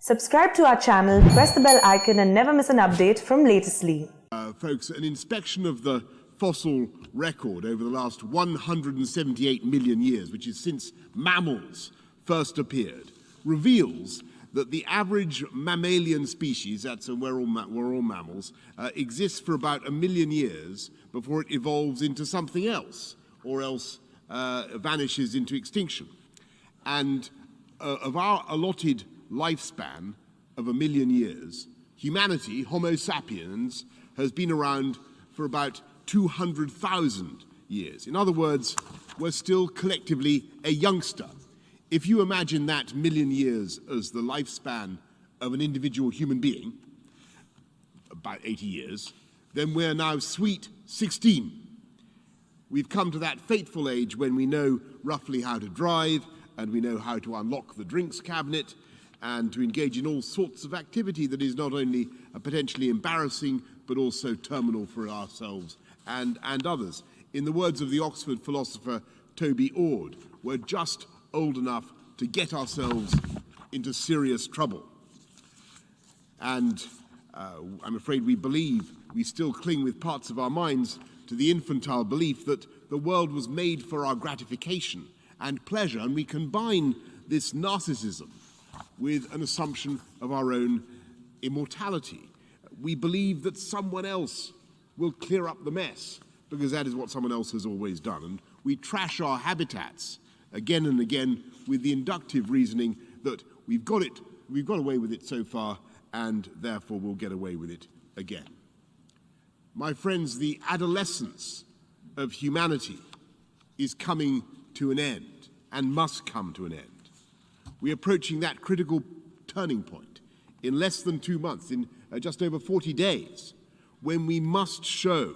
Subscribe to our channel, press the bell icon and never miss an update from Latestly. Folks, an inspection of the fossil record over the last 178 million years, which is since mammals first appeared, reveals that the average mammalian species, we're all mammals, exists for about 1 million years before it evolves into something else, or else vanishes into extinction. And of our allotted lifespan of 1 million years, humanity, Homo sapiens, has been around for about 200,000 years. In other words, we're still collectively a youngster. If you imagine that 1 million years as the lifespan of an individual human being, about 80 years, then we're now sweet 16. We've come to that fateful age when we know roughly how to drive, and we know how to unlock the drinks cabinet, and to engage in all sorts of activity that is not only potentially embarrassing, but also terminal for ourselves and others. In the words of the Oxford philosopher Toby Ord, we're just old enough to get ourselves into serious trouble. And I'm afraid we still cling with parts of our minds to the infantile belief that the world was made for our gratification and pleasure, and we combine this narcissism with an assumption of our own immortality. We believe that someone else will clear up the mess, because that is what someone else has always done. And we trash our habitats again and again with the inductive reasoning that we've got away with it so far, and therefore we'll get away with it again. My friends, the adolescence of humanity is coming to an end, and must come to an end. We're approaching that critical turning point in less than 2 months, in just over 40 days, when we must show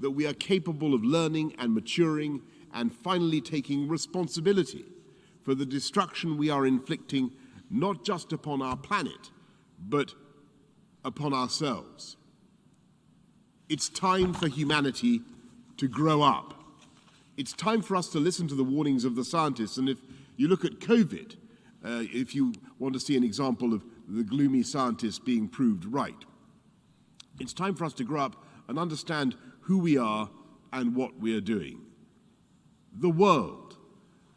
that we are capable of learning and maturing and finally taking responsibility for the destruction we are inflicting, not just upon our planet, but upon ourselves. It's time for humanity to grow up. It's time for us to listen to the warnings of the scientists. And if you look at COVID, if you want to see an example of the gloomy scientists being proved right, it's time for us to grow up and understand who we are and what we are doing. The world,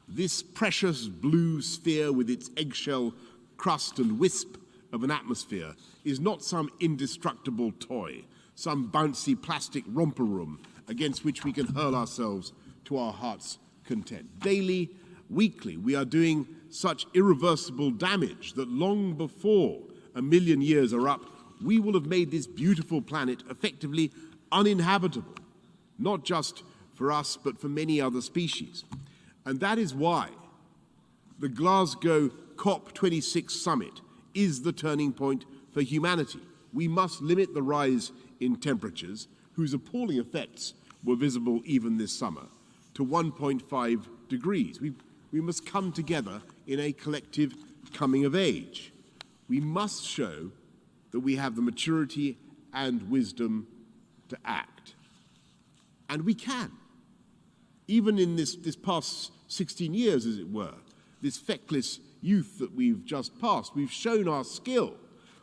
this precious blue sphere with its eggshell crust and wisp of an atmosphere, is not some indestructible toy, some bouncy plastic romper room against which we can hurl ourselves to our heart's content. Daily, weekly, we are doing such irreversible damage that long before 1 million years are up, we will have made this beautiful planet effectively uninhabitable, not just for us, but for many other species. And that is why the Glasgow COP26 summit is the turning point for humanity. We must limit the rise in temperatures, whose appalling effects were visible even this summer, to 1.5 degrees. We must come together in a collective coming of age. We must show that we have the maturity and wisdom to act. And we can. Even in this past 16 years, as it were, this feckless youth that we've just passed, we've shown our skill.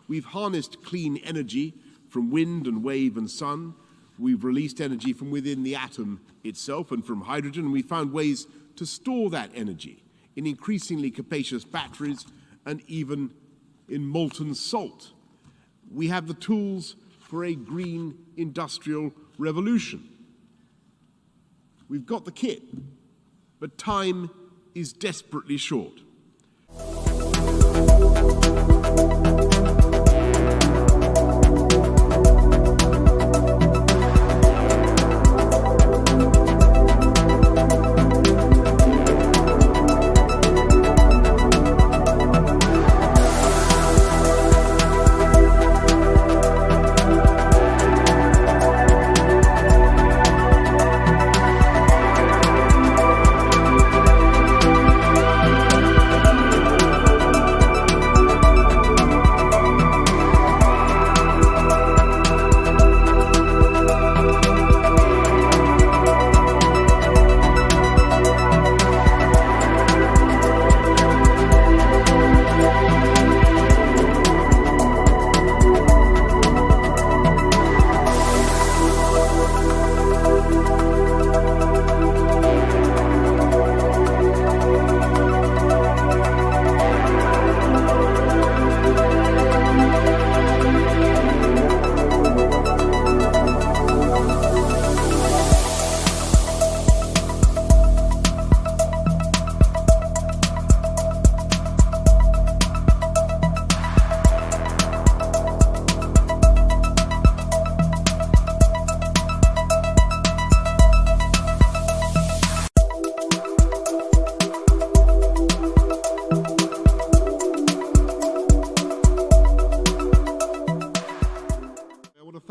We've harnessed clean energy from wind and wave and sun. We've released energy from within the atom itself and from hydrogen, and we found ways to store that energy in increasingly capacious batteries and even in molten salt. We have the tools for a green industrial revolution. We've got the kit, but time is desperately short.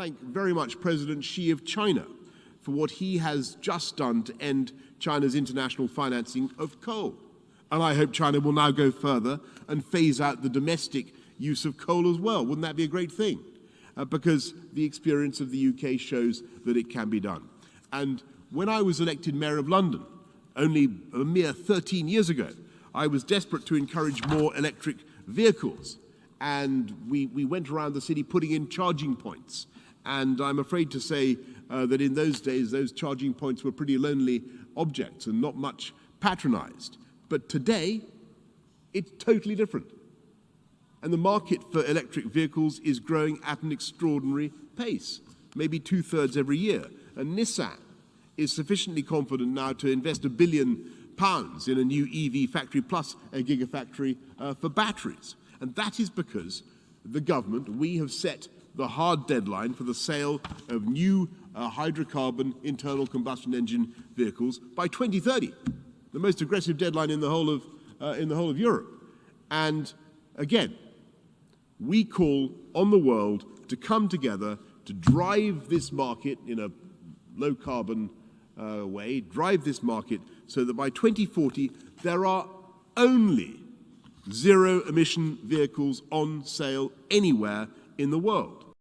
thank very much President Xi of China for what he has just done to end China's international financing of coal. And I hope China will now go further and phase out the domestic use of coal as well. Wouldn't that be a great thing? Because the experience of the UK shows that it can be done. And when I was elected Mayor of London, only a mere 13 years ago, I was desperate to encourage more electric vehicles. And we went around the city putting in charging points. And I'm afraid to say that in those days, those charging points were pretty lonely objects and not much patronized. But today, it's totally different. And the market for electric vehicles is growing at an extraordinary pace, maybe 2/3 every year. And Nissan is sufficiently confident now to invest £1 billion in a new EV factory plus a gigafactory for batteries. And that is because the government, we have set the hard deadline for the sale of new hydrocarbon internal combustion engine vehicles by 2030, the most aggressive deadline in the whole of Europe. And again, we call on the world to come together to drive this market in a low-carbon way, drive this market so that by 2040 there are only zero-emission vehicles on sale anywhere in the world.